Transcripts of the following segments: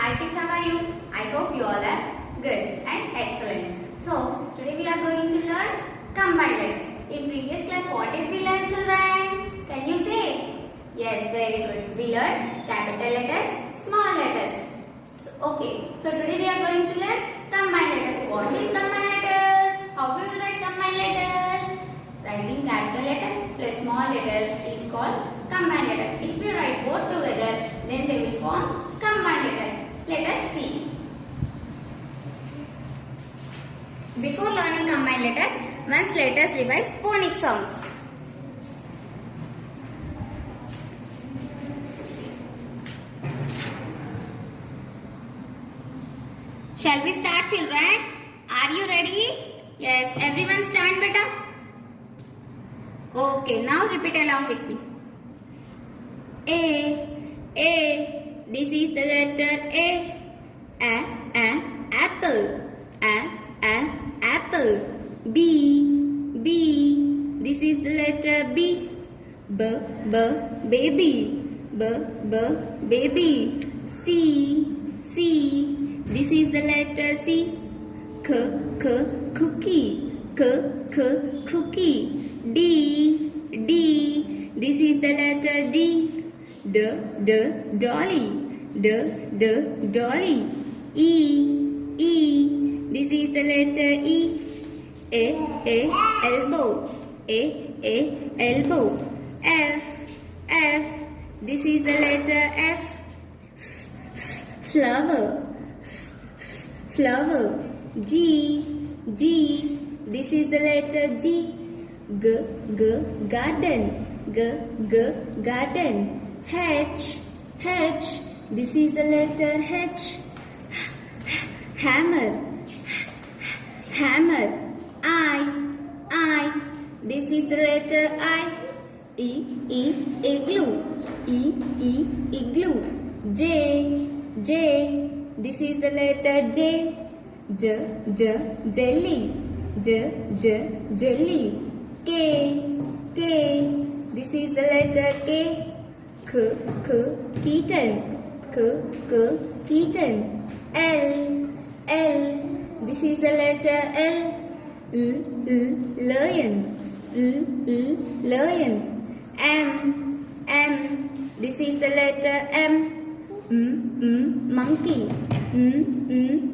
Hi kids, how are you? I hope you all are good and excellent. So, today we are going to learn combined letters. In previous class, what did we learn, children? Can you say? Yes, very good. We learned capital letters, small letters. So today we are going to learn combined letters. What is combined letters? How we will write combined letters? Writing capital letters plus small letters is called combined letters. If we write both together, then they will form combined letters. Let us see. Before learning combined letters, once let us revise phonic sounds. Shall we start, children? Are you ready? Yes, everyone stand better. Okay, now repeat along with me. A. This is the letter A. Apple. Apple. B. This is the letter B. Baby. Baby. C. This is the letter C. Cookie. Cookie. D. This is the letter D. Dolly. Dolly. E. This is the letter E. Elbow. Elbow. F. This is the letter F. Flower. G. This is the letter G. Garden. Garden. H. This is the letter H. Hammer. I. This is the letter I. Igloo. Igloo. J. This is the letter J. Jelly. Jelly. K. This is the letter K. Kitten. Kitten. L. This is the letter L. Lion. Lion. M. This is the letter M. Monkey.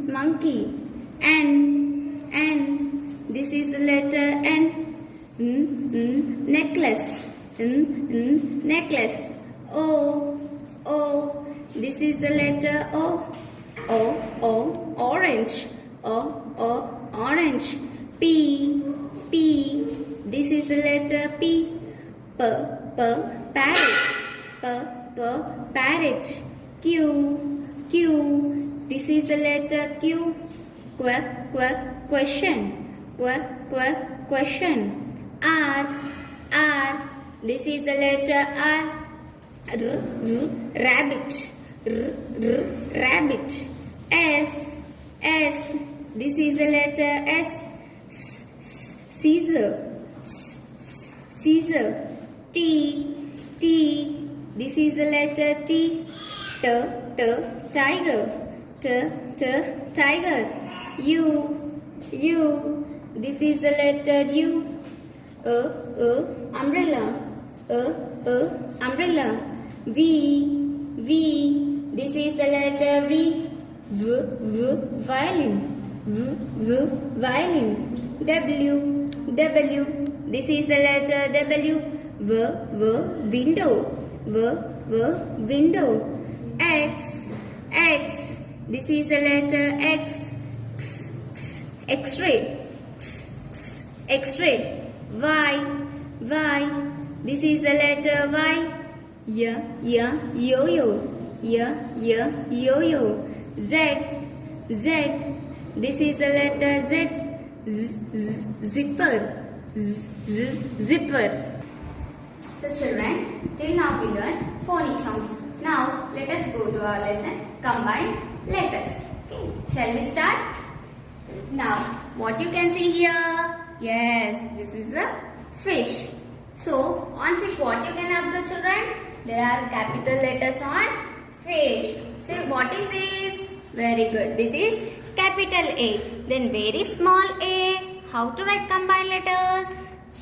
Monkey. N. This is the letter N. Necklace. Necklace. O. This is the letter O. Orange. Orange. P. This is the letter P. Parrot. Parrot. Q. This is the letter Q. Question. Question. R. This is the letter R. Rabbit. Rabbit. S. This is the letter S. Scissor. T. This is the letter T. Tiger. Tiger. U. This is the letter U. Umbrella. Umbrella. V. This is the letter V. Violin. Violin. W. This is the letter W. Window. Window. X. This is the letter X. X-ray. X-ray. Y. This is the letter Y. Yo-yo. Yo-yo. Z. This is the letter Z. Zipper. Zipper. So children, till now we learned phonic sounds. Now let us go to our lesson combined letters. Okay, shall we start? Now what you can see here? Yes, this is a fish. So on fish, what you can observe, children? There are capital letters on fish. Say, what is this? Very good. This is capital A. Then very small a. How to write combined letters?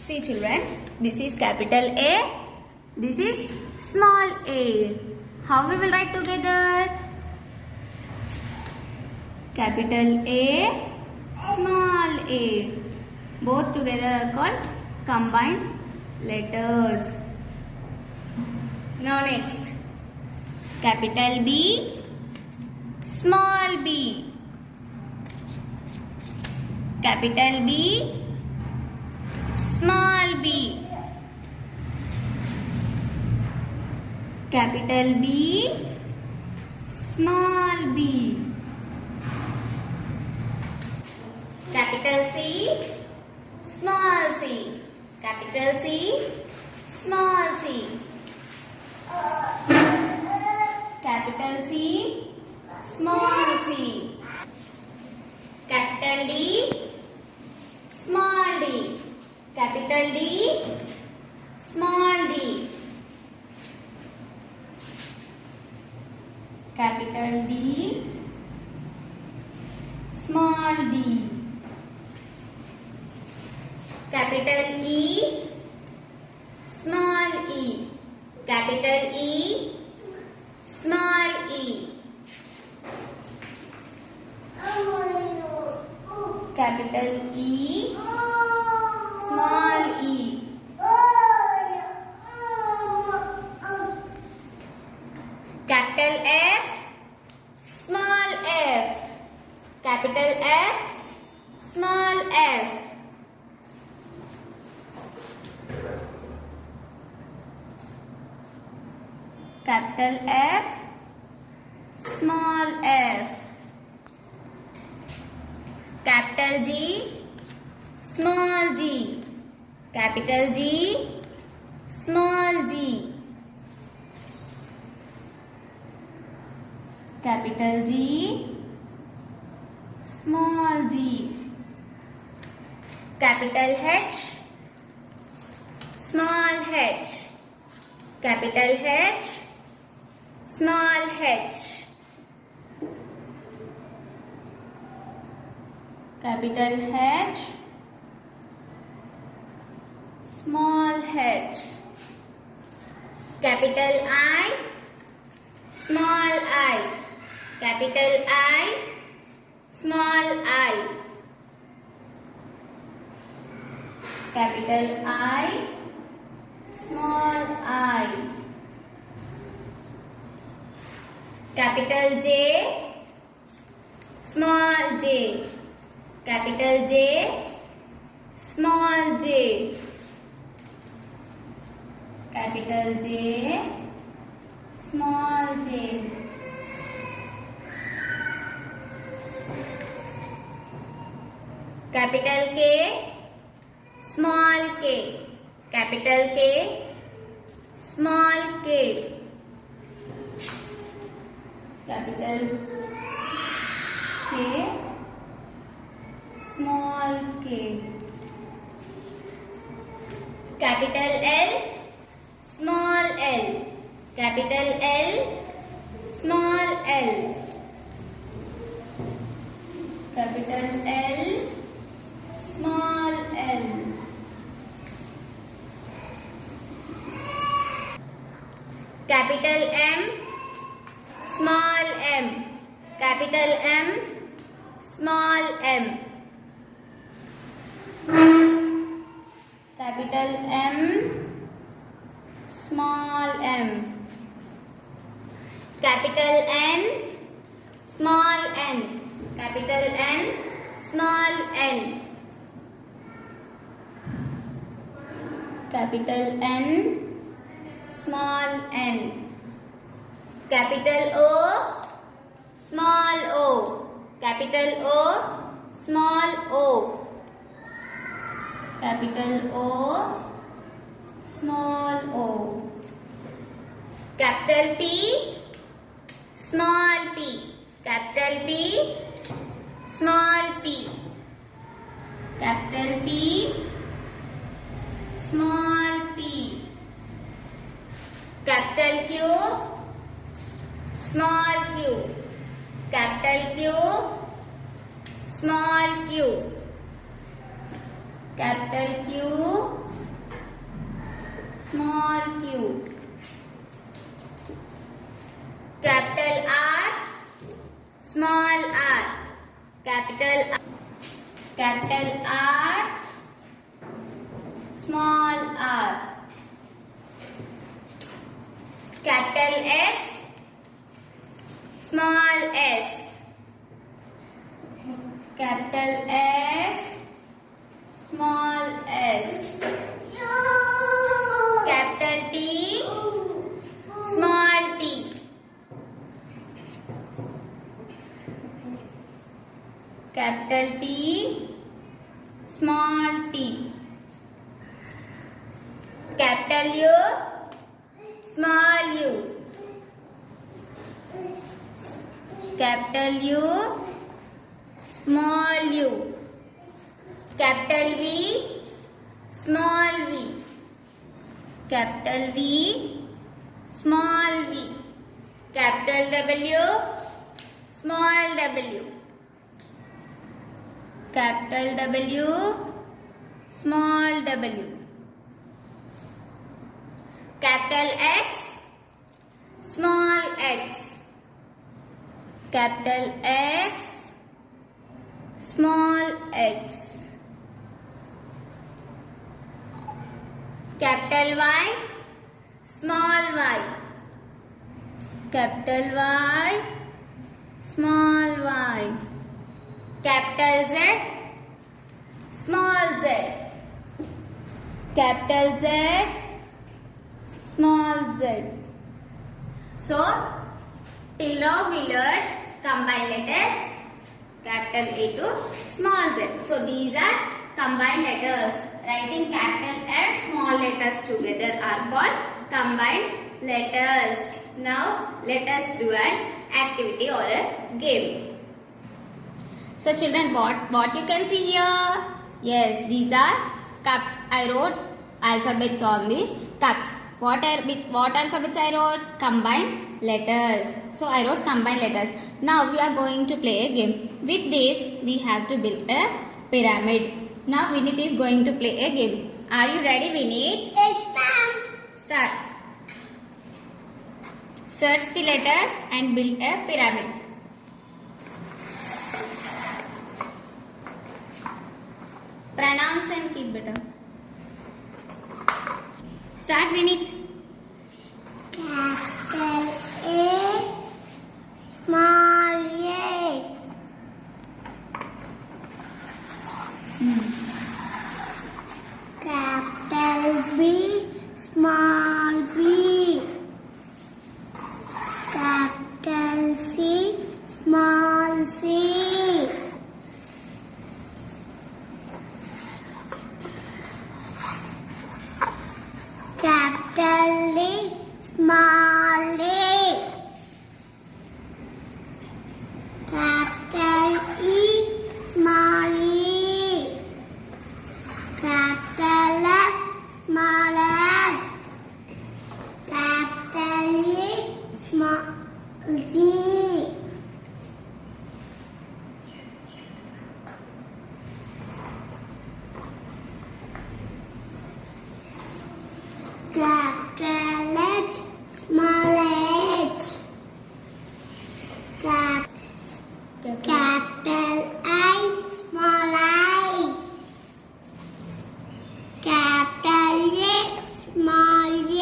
See children, this is capital A. This is small a. How we will write together? Capital A, small a. Both together are called combined letters. Now next. Capital B, small b. Capital B, small b. Capital B, small b. Capital C, small c. Capital C, small c. Capital C, small c. Capital D, small d. Capital D, small d. Capital D, small d. Capital E, small e. Capital E, small e. Capital E, small e. Capital F, small f. Capital F, small f. Capital F, small f. Capital G, small g. Capital G, small g. Capital G, small g. Capital H, small h. Capital H, small h. Capital H, small h. Capital I, small I. Capital I, small I. Capital I, small I. Capital J, small j. Capital J, small j. Capital J, small j. Capital K, small k. Capital K, small k. Capital K, small k. Capital L, small l. Capital L, small l. Capital L, small l. Capital M, small m. Capital M, small m. Capital M, small m. Capital N, small n. Capital N, small n. Capital N, small n. Capital O, small o. Capital O, small o. Capital O, small o. Capital P, small p. Capital P, small p. Capital P, small p. Capital Q, small q. capital Q, small q, capital Q, small q, capital R, small r, capital R, small r, capital S, small s, capital S, small s, capital T, small t, capital T, small t, capital U, small u, capital U, small u, capital V, small v, capital V, small v, capital W, small w, capital W, small w, capital X, small x, capital X, small x, capital Y, small y, capital Y, small y, capital Z, small z, capital Z, small z. So, till now we learned combined letters capital A to small z. So, these are combined letters. Writing capital and small letters together are called combined letters. Now, let us do an activity or a game. So, children, what you can see here? Yes, these are cups. I wrote alphabets on these cups. What alphabets I wrote? Combined letters. So, I wrote combined letters. Now, we are going to play a game. With this, we have to build a pyramid. Now, Vinith is going to play a game. Are you ready, Vinith? Yes, ma'am. Start. Search the letters and build a pyramid. Pronounce and keep better. Start, Vinith. Capital A, small a. Capital B, small b. Capital C, small c. Capital D, small d. Capital E, small e. Capital F, small f. Capital E, small g. Capital H, small h. Capital I, small I. Capital A, small a.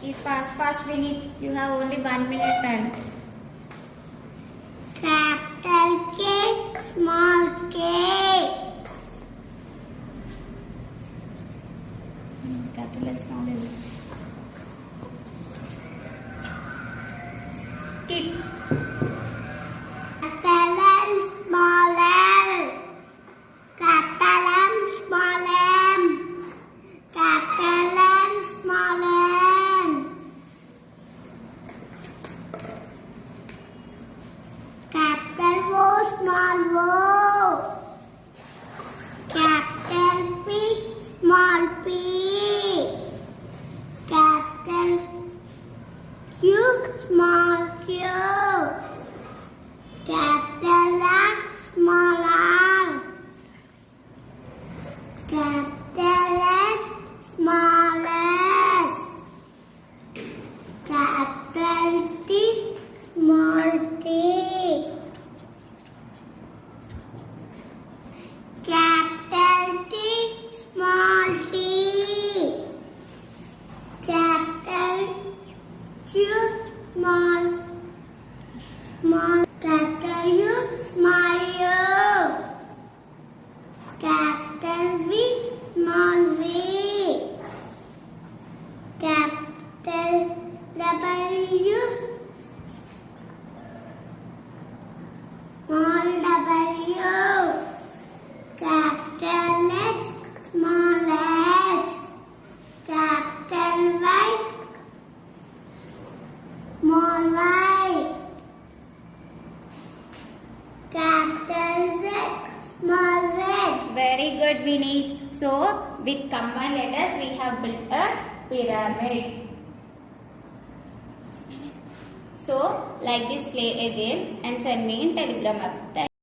Keep fast, Vinith. You have only 1 minute time. Capital K, small k. Capital L, small l. Keep. Capital L, small l. Capital M, small m. Capital N, small n. Capital O, small o. Capital P, small p. Capital Q, small q. capital R, small r. Capital S, small s. Capital T, small t. Capital T, small t. Capital Q, small capital U, small u. Capital V, small v. Capital W, small w. Capital X, small x. Capital Y, small y. Capital Z, small z. Very good, Vineet. So, with combined letters, we have built a pyramid. So, like this, play a game and send me in Telegram.